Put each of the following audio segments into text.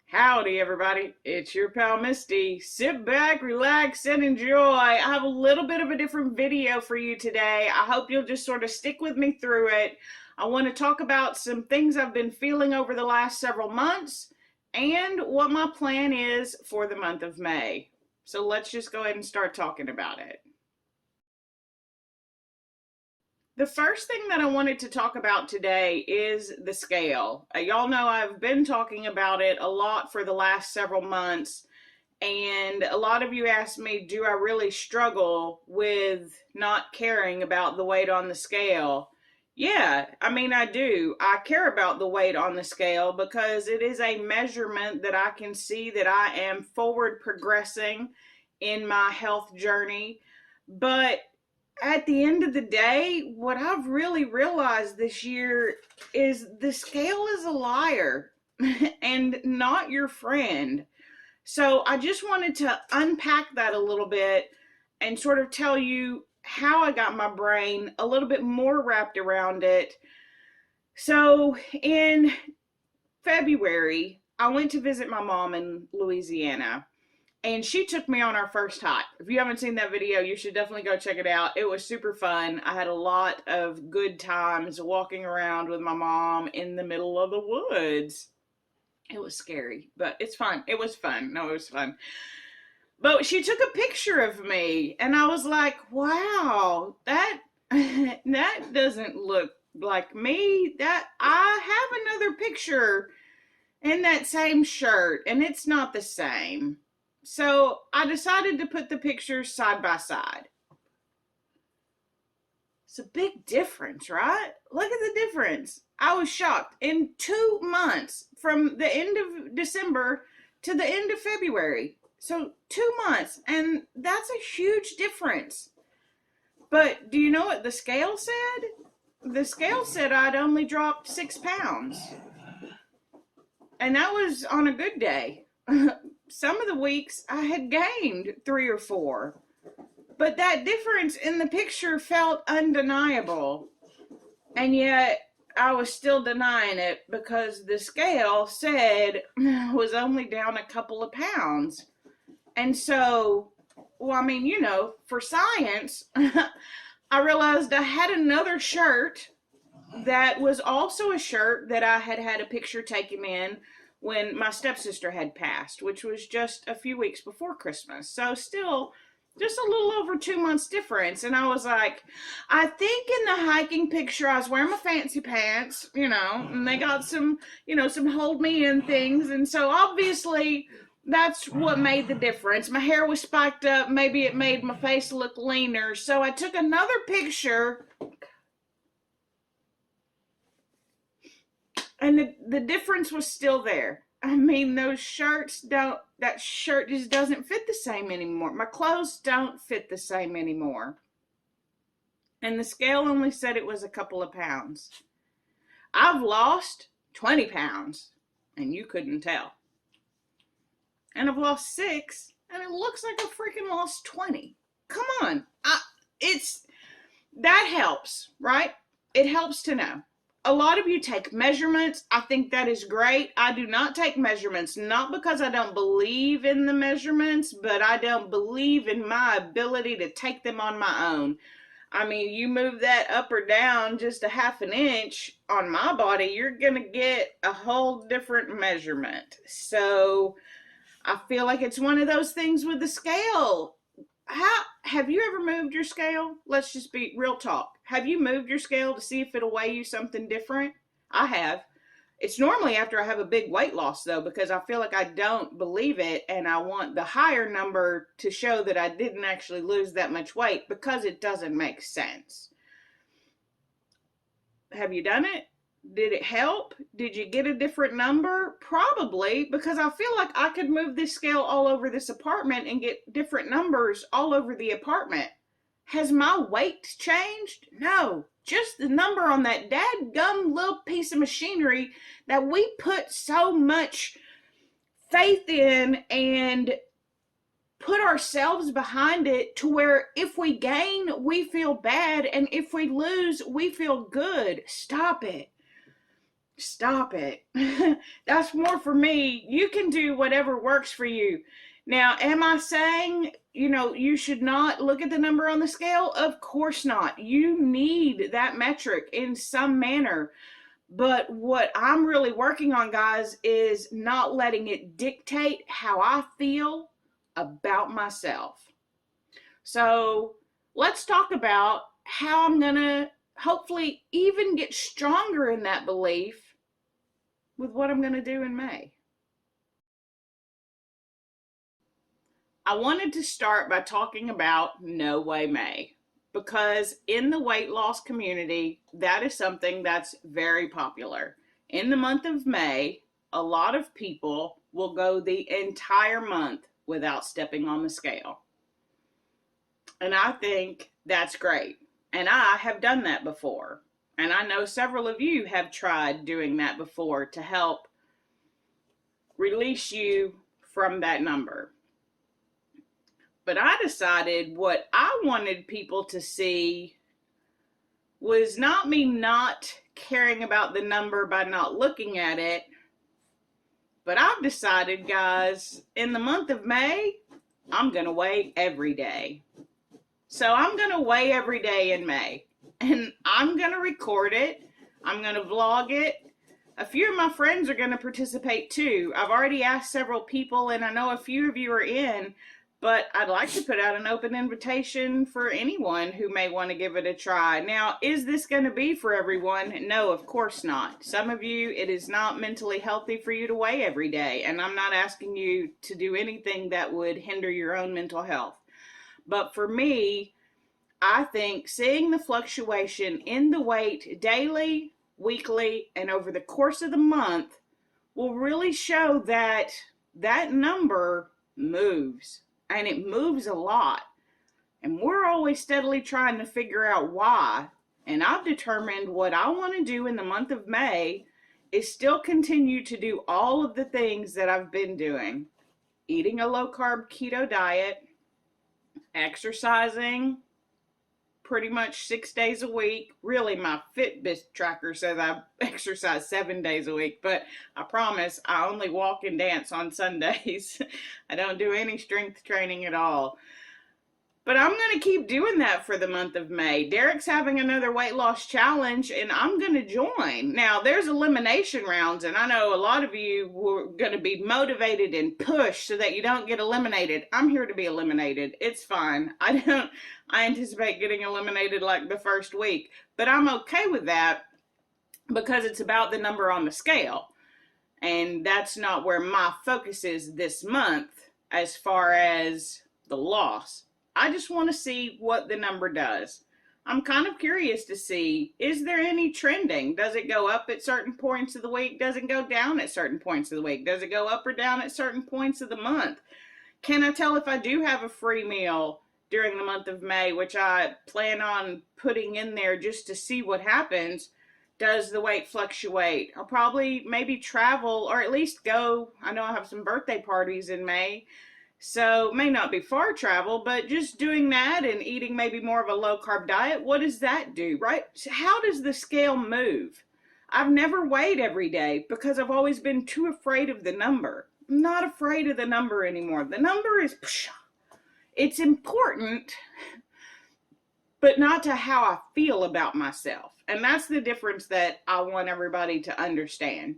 Howdy, everybody. It's your pal Misty. Sit back, relax, and enjoy. I have a little bit of a different video for you today. I hope you'll just sort of stick with me through it. I want to talk about some things I've been feeling over the last several months and what my plan is for the month of May. So let's just go ahead and start talking about it. The first thing that I wanted to talk about today is the scale. Y'all know I've been talking about it a lot for the last several months, and a lot of you asked me, do I really struggle with not caring about the weight on the scale? Yeah, I do. I care about the weight on the scale because it is a measurement that I can see that I am forward progressing in my health journey. But at the end of the day, what I've really realized this year is the scale is a liar and not your friend. So I just wanted to unpack that a little bit and sort of tell you how I got my brain a little bit more wrapped around it. So in February, I went to visit my mom in Louisiana. And she took me on our first hike. If you haven't seen that video, you should definitely go check it out. It was super fun. I had a lot of good times walking around with my mom in the middle of the woods. It was scary, but it's fun. It was fun. No, it was fun. But she took a picture of me, and I was like, wow, that doesn't look like me. That I have another picture in that same shirt, and it's not the same. So I decided to put the pictures side by side. It's a big difference, right? Look at the difference. I was shocked. In 2 months, from the end of December to the end of February. So 2 months, and that's a huge difference. But do you know what the scale said? The scale said I'd only dropped 6 pounds. And that was on a good day. Some of the weeks I had gained 3 or 4, but that difference in the picture felt undeniable, and yet I was still denying it because the scale said I was only down a couple of pounds. And so, for science, I realized I had another shirt that was also a shirt that I had had a picture taken in when my stepsister had passed, which was just a few weeks before Christmas. So still just a little over 2 months difference. And I was like, I think in the hiking picture, I was wearing my fancy pants, and they got some hold me in things. And so obviously that's what made the difference. My hair was spiked up. Maybe it made my face look leaner. So I took another picture, and the difference was still there. Those shirts that shirt just doesn't fit the same anymore. My clothes don't fit the same anymore. And the scale only said it was a couple of pounds. I've lost 20 pounds, and you couldn't tell. And I've lost 6, and it looks like I freaking lost 20. Come on. That helps, right? It helps to know. A lot of you take measurements. I think that is great. I do not take measurements, not because I don't believe in the measurements, but I don't believe in my ability to take them on my own. You move that up or down just a half an inch on my body, you're going to get a whole different measurement. So I feel like it's one of those things with the scale. Have you ever moved your scale? Let's just be real talk. Have you moved your scale to see if it'll weigh you something different? I have. It's normally after I have a big weight loss, though, because I feel like I don't believe it, and I want the higher number to show that I didn't actually lose that much weight, because it doesn't make sense. Have you done it? Did it help? Did you get a different number? Probably, because I feel like I could move this scale all over this apartment and get different numbers all over the apartment. Has my weight changed? No, just the number on that dadgum little piece of machinery that we put so much faith in and put ourselves behind it, to where if we gain, we feel bad, and if we lose, we feel good. Stop it. Stop it. That's more for me. You can do whatever works for you. Now, am I saying, you should not look at the number on the scale? Of course not. You need that metric in some manner. But what I'm really working on, guys, is not letting it dictate how I feel about myself. So let's talk about how I'm going to hopefully even get stronger in that belief with what I'm going to do in May. I wanted to start by talking about No Way May, because in the weight loss community, that is something that's very popular. In the month of May, a lot of people will go the entire month without stepping on the scale. And I think that's great. And I have done that before. And I know several of you have tried doing that before to help release you from that number. But I decided what I wanted people to see was not me not caring about the number by not looking at it, but I've decided, guys, in the month of May, I'm going to weigh every day. So I'm going to weigh every day in May, and I'm going to record it. I'm going to vlog it. A few of my friends are going to participate too. I've already asked several people, and I know a few of you are in, but I'd like to put out an open invitation for anyone who may want to give it a try. Now, is this going to be for everyone? No, of course not. Some of you, it is not mentally healthy for you to weigh every day, and I'm not asking you to do anything that would hinder your own mental health. But for me, I think seeing the fluctuation in the weight daily, weekly, and over the course of the month will really show that that number moves, and it moves a lot. And we're always steadily trying to figure out why. And I've determined what I want to do in the month of May is still continue to do all of the things that I've been doing. Eating a low carb keto diet, exercising pretty much 6 days a week. Really, my Fitbit tracker says I exercise 7 days a week, but I promise I only walk and dance on Sundays. I don't do any strength training at all. But I'm going to keep doing that for the month of May. Derek's having another weight loss challenge, and I'm going to join. Now, there's elimination rounds, and I know a lot of you were going to be motivated and pushed so that you don't get eliminated. I'm here to be eliminated. It's fine. I anticipate getting eliminated like the first week, but I'm okay with that because it's about the number on the scale. And that's not where my focus is this month as far as the loss. I just want to see what the number does. I'm kind of curious to see, is there any trending? Does it go up at certain points of the week? Does it go down at certain points of the week? Does it go up or down at certain points of the month? Can I tell if I do have a free meal during the month of May, which I plan on putting in there just to see what happens? Does the weight fluctuate? I'll probably maybe travel or at least go. I know I have some birthday parties in May. So it may not be far travel, but just doing that and eating maybe more of a low carb diet, what does that do, right? How does the scale move? I've never weighed every day because I've always been too afraid of the number. I'm not afraid of the number anymore. The number is, it's important, but not to how I feel about myself. And that's the difference that I want everybody to understand.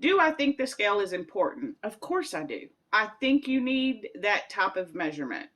Do I think the scale is important? Of course I do. I think you need that type of measurement.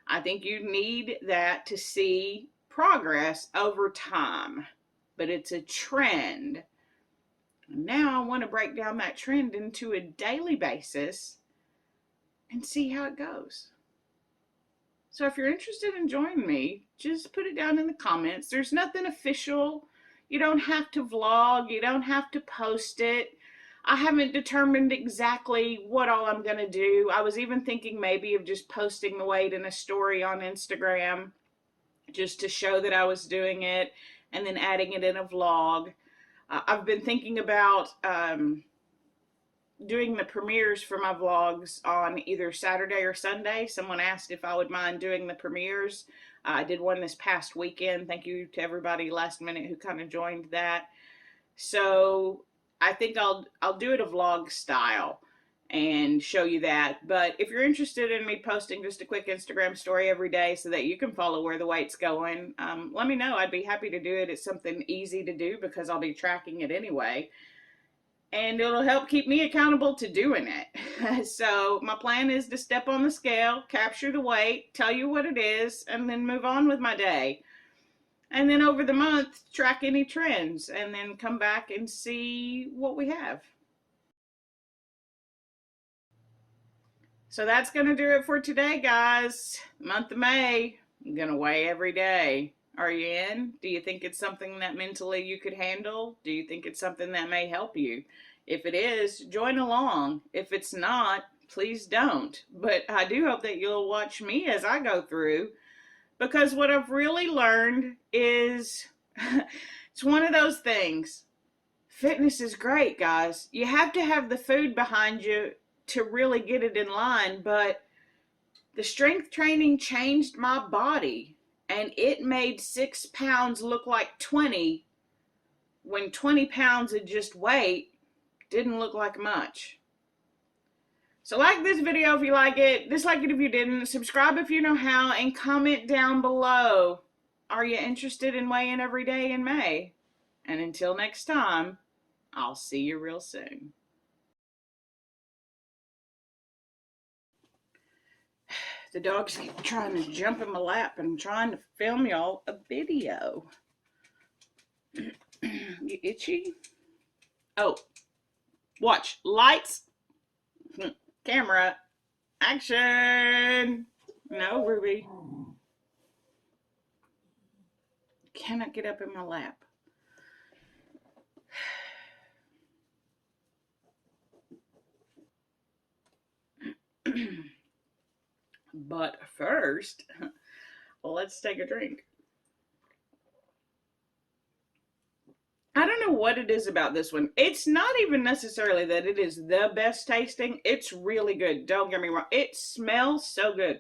I think you need that to see progress over time, but it's a trend. Now I want to break down that trend into a daily basis and see how it goes. So if you're interested in joining me, just put it down in the comments. There's nothing official. You don't have to vlog. You don't have to post it. I haven't determined exactly what all I'm going to do. I was even thinking maybe of just posting the weight in a story on Instagram just to show that I was doing it and then adding it in a vlog. I've been thinking about doing the premieres for my vlogs on either Saturday or Sunday. Someone asked if I would mind doing the premieres. I did one this past weekend. Thank you to everybody last minute who kind of joined that. So I think I'll do it a vlog style and show you that. But if you're interested in me posting just a quick Instagram story every day so that you can follow where the weight's going, let me know. I'd be happy to do it. It's something easy to do because I'll be tracking it anyway. And it'll help keep me accountable to doing it. So my plan is to step on the scale, capture the weight, tell you what it is, and then move on with my day. And then over the month, track any trends and then come back and see what we have. So that's going to do it for today, guys. Month of May, I'm going to weigh every day. Are you in? Do you think it's something that mentally you could handle? Do you think it's something that may help you? If it is, join along. If it's not, please don't. But I do hope that you'll watch me as I go through, because what I've really learned is it's one of those things. Fitness is great, guys. You have to have the food behind you to really get it in line, but the strength training changed my body, and it made 6 pounds look like 20 when 20 pounds of just weight didn't look like much. So like this video if you like it, dislike it if you didn't, subscribe if you know how, and comment down below. Are you interested in weighing every day in May? And until next time, I'll see you real soon. The dogs keep trying to jump in my lap and trying to film y'all a video. You itchy? Oh, watch. Lights, camera, action. No, Ruby. Cannot get up in my lap. But first, let's take a drink. I don't know what it is about this one. It's not even necessarily that it is the best tasting. It's really good. Don't get me wrong. It smells so good.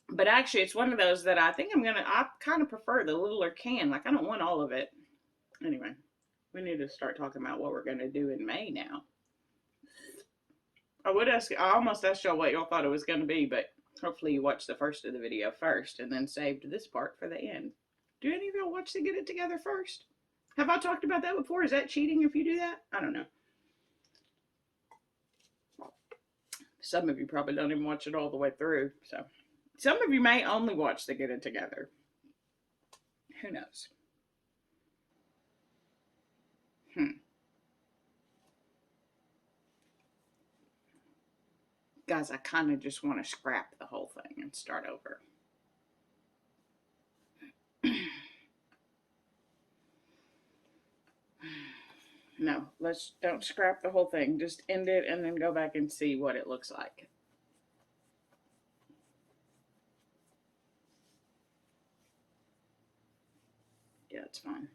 But actually, it's one of those that I think I kind of prefer the littler can. Like, I don't want all of it. Anyway, we need to start talking about what we're going to do in May now. I almost asked y'all what y'all thought it was going to be, but hopefully you watched the first of the video first and then saved this part for the end. Do any of y'all watch the Get It Together first? Have I talked about that before? Is that cheating if you do that? I don't know. Some of you probably don't even watch it all the way through. So some of you may only watch the Get It Together. Who knows? Guys, I kind of just want to scrap the whole thing and start over. No, don't scrap the whole thing. Just end it and then go back and see what it looks like. Yeah, it's fine.